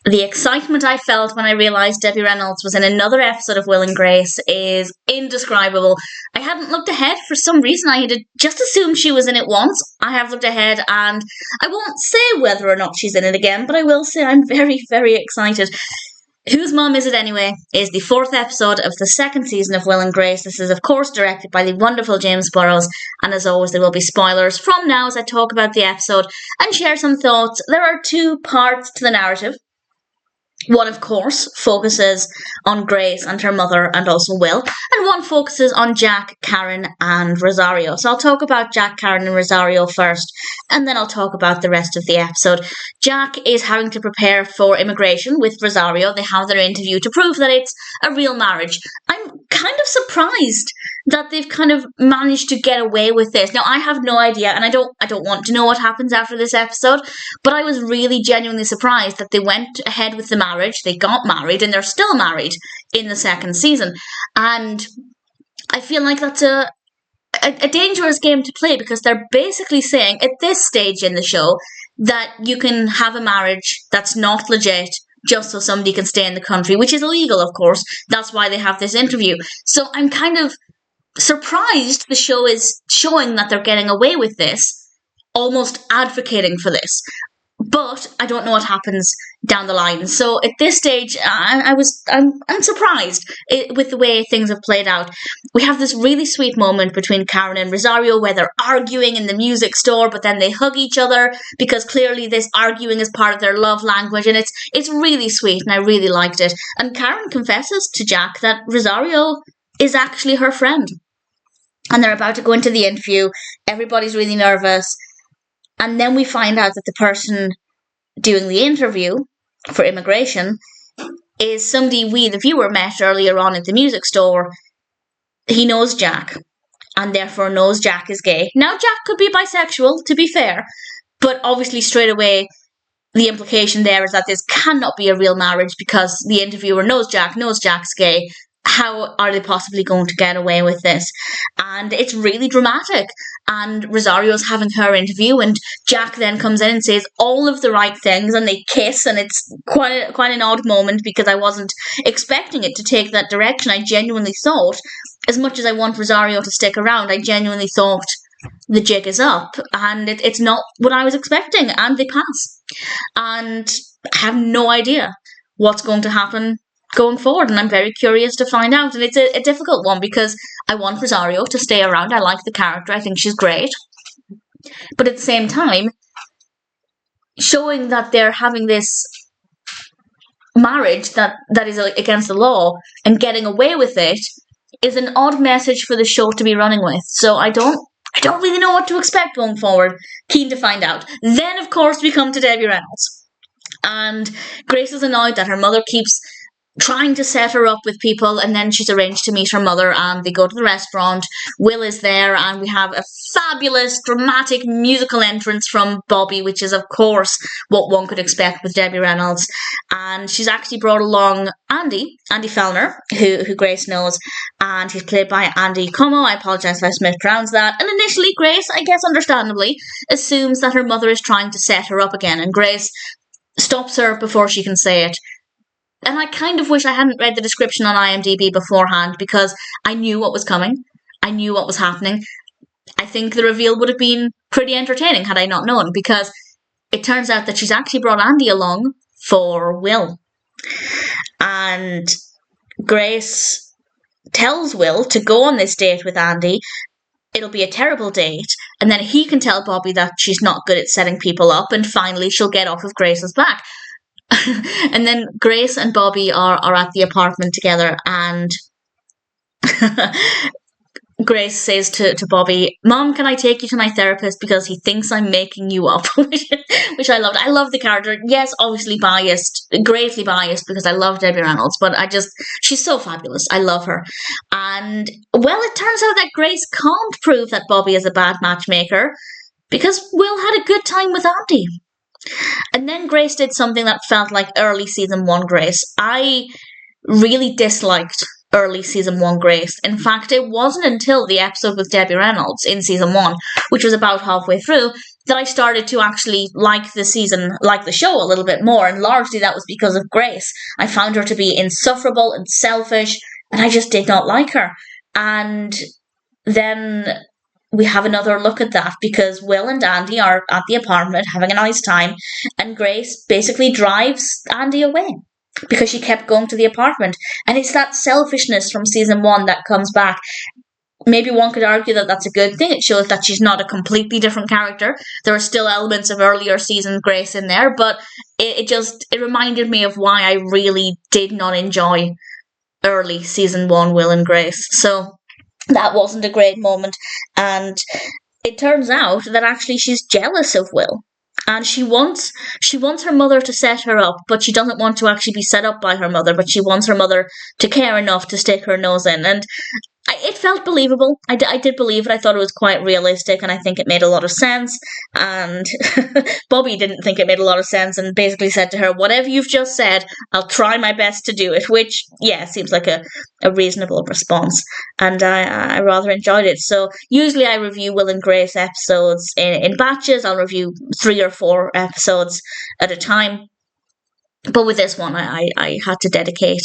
The excitement I felt when I realised Debbie Reynolds was in another episode of Will and Grace is indescribable. I hadn't looked ahead for some reason. I had just assumed she was in it once. I have looked ahead, and I won't say whether or not she's in it again, but I will say I'm very, very excited. Whose Mom Is It Anyway is the 4th episode of the 2nd season of Will and Grace. This is, of course, directed by the wonderful James Burrows, and as always, there will be spoilers from now as I talk about the episode and share some thoughts. There are 2 parts to the narrative. One, of course, focuses on Grace and her mother and also Will, and one focuses on Jack, Karen, and Rosario. So I'll talk about Jack, Karen, and Rosario first, and then I'll talk about the rest of the episode. Jack is having to prepare for immigration with Rosario. They have their interview to prove that it's a real marriage. I'm kind of surprised that they've kind of managed to get away with this. Now, I have no idea, and I don't want to know what happens after this episode, but I was really genuinely surprised that they went ahead with the marriage, they got married, and they're still married in the 2nd season. And I feel like that's a dangerous game to play, because they're basically saying, at this stage in the show, that you can have a marriage that's not legit just so somebody can stay in the country, which is illegal, of course. That's why they have this interview. So I'm kind of surprised the show is showing that they're getting away with this, almost advocating for this. But I don't know what happens down the line. So at this stage, I'm surprised with the way things have played out. We have this really sweet moment between Karen and Rosario where they're arguing in the music store, but then they hug each other because clearly this arguing is part of their love language, and it's really sweet, and I really liked it. And Karen confesses to Jack that Rosario is actually her friend. And they're about to go into the interview. Everybody's really nervous. And then we find out that the person doing the interview for immigration is somebody we, the viewer, met earlier on at the music store. He knows Jack, and therefore knows Jack is gay. Now, Jack could be bisexual, to be fair, but obviously straight away the implication there is that this cannot be a real marriage because the interviewer knows Jack's gay. How are they possibly going to get away with this? And it's really dramatic. And Rosario's having her interview, and Jack then comes in and says all of the right things, and they kiss, and it's quite an odd moment because I wasn't expecting it to take that direction. I genuinely thought, as much as I want Rosario to stick around, I genuinely thought the jig is up, and it's not what I was expecting, and they pass. And I have no idea what's going to happen going forward, and I'm very curious to find out. And it's a difficult one because I want Rosario to stay around. I like the character. I think she's great. But at the same time, showing that they're having this marriage that is against the law and getting away with it is an odd message for the show to be running with. So I don't really know what to expect going forward. Keen to find out. Then, of course, we come to Debbie Reynolds. And Grace is annoyed that her mother keeps trying to set her up with people, and then she's arranged to meet her mother, and they go to the restaurant. Will is there, and we have a fabulous dramatic musical entrance from Bobbi, which is of course what one could expect with Debbie Reynolds. And she's actually brought along Andy Fellner, who Grace knows, and he's played by Andy Comeau. I apologise if I mispronounced that. And initially Grace, I guess understandably, assumes that her mother is trying to set her up again, and Grace stops her before she can say it. And I kind of wish I hadn't read the description on IMDb beforehand, because I knew what was coming. I knew what was happening. I think the reveal would have been pretty entertaining had I not known, because it turns out that she's actually brought Andy along for Will. And Grace tells Will to go on this date with Andy. It'll be a terrible date, and then he can tell Bobbi that she's not good at setting people up, and finally she'll get off of Grace's back. And then Grace and Bobbi are at the apartment together, and Grace says to Bobbi, "Mom, can I take you to my therapist because he thinks I'm making you up?" Which I loved. I love the character. Yes, obviously biased, greatly biased, because I love Debbie Reynolds, but she's so fabulous. I love her. And, well, it turns out that Grace can't prove that Bobbi is a bad matchmaker because Will had a good time with Andy. And then Grace did something that felt like early season 1 Grace. I really disliked early season 1 Grace. In fact, it wasn't until the episode with Debbie Reynolds in season 1, which was about halfway through, that I started to actually like the show a little bit more, and largely that was because of Grace. I found her to be insufferable and selfish, and I just did not like her. And then we have another look at that because Will and Andy are at the apartment having a nice time, and Grace basically drives Andy away because she kept going to the apartment. And it's that selfishness from season 1 that comes back. Maybe one could argue that that's a good thing. It shows that she's not a completely different character. There are still elements of earlier season Grace in there, but it reminded me of why I really did not enjoy early season 1 Will and Grace. So that wasn't a great moment. And it turns out that actually she's jealous of Will. And she wants her mother to set her up, but she doesn't want to actually be set up by her mother, but she wants her mother to care enough to stick her nose in. And it felt believable. I did believe it. I thought it was quite realistic, and I think it made a lot of sense. And Bobbi didn't think it made a lot of sense and basically said to her, whatever you've just said, I'll try my best to do it, which, yeah, seems like a reasonable response. And I rather enjoyed it. So usually I review Will and Grace episodes in batches. I'll review 3 or 4 episodes at a time. But with this one, I had to dedicate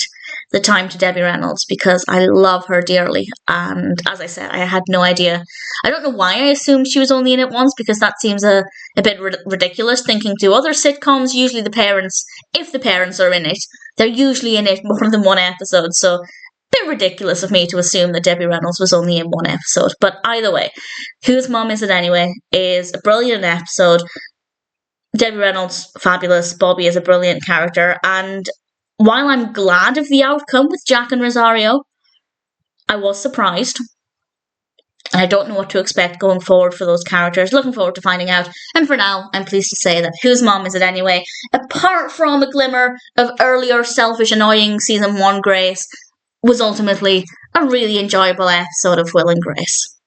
the time to Debbie Reynolds because I love her dearly. And as I said, I had no idea. I don't know why I assumed she was only in it once, because that seems a bit ridiculous, thinking to other sitcoms, usually the parents, if the parents are in it, they're usually in it more than one episode. So a bit ridiculous of me to assume that Debbie Reynolds was only in one episode. But either way, Whose Mom Is It Anyway is a brilliant episode. Debbie Reynolds, fabulous. Bobbi is a brilliant character. And while I'm glad of the outcome with Jack and Rosario, I was surprised. And I don't know what to expect going forward for those characters. Looking forward to finding out. And for now, I'm pleased to say that Whose Mom Is It Anyway, apart from a glimmer of earlier selfish, annoying season 1 Grace, was ultimately a really enjoyable episode of Will and Grace.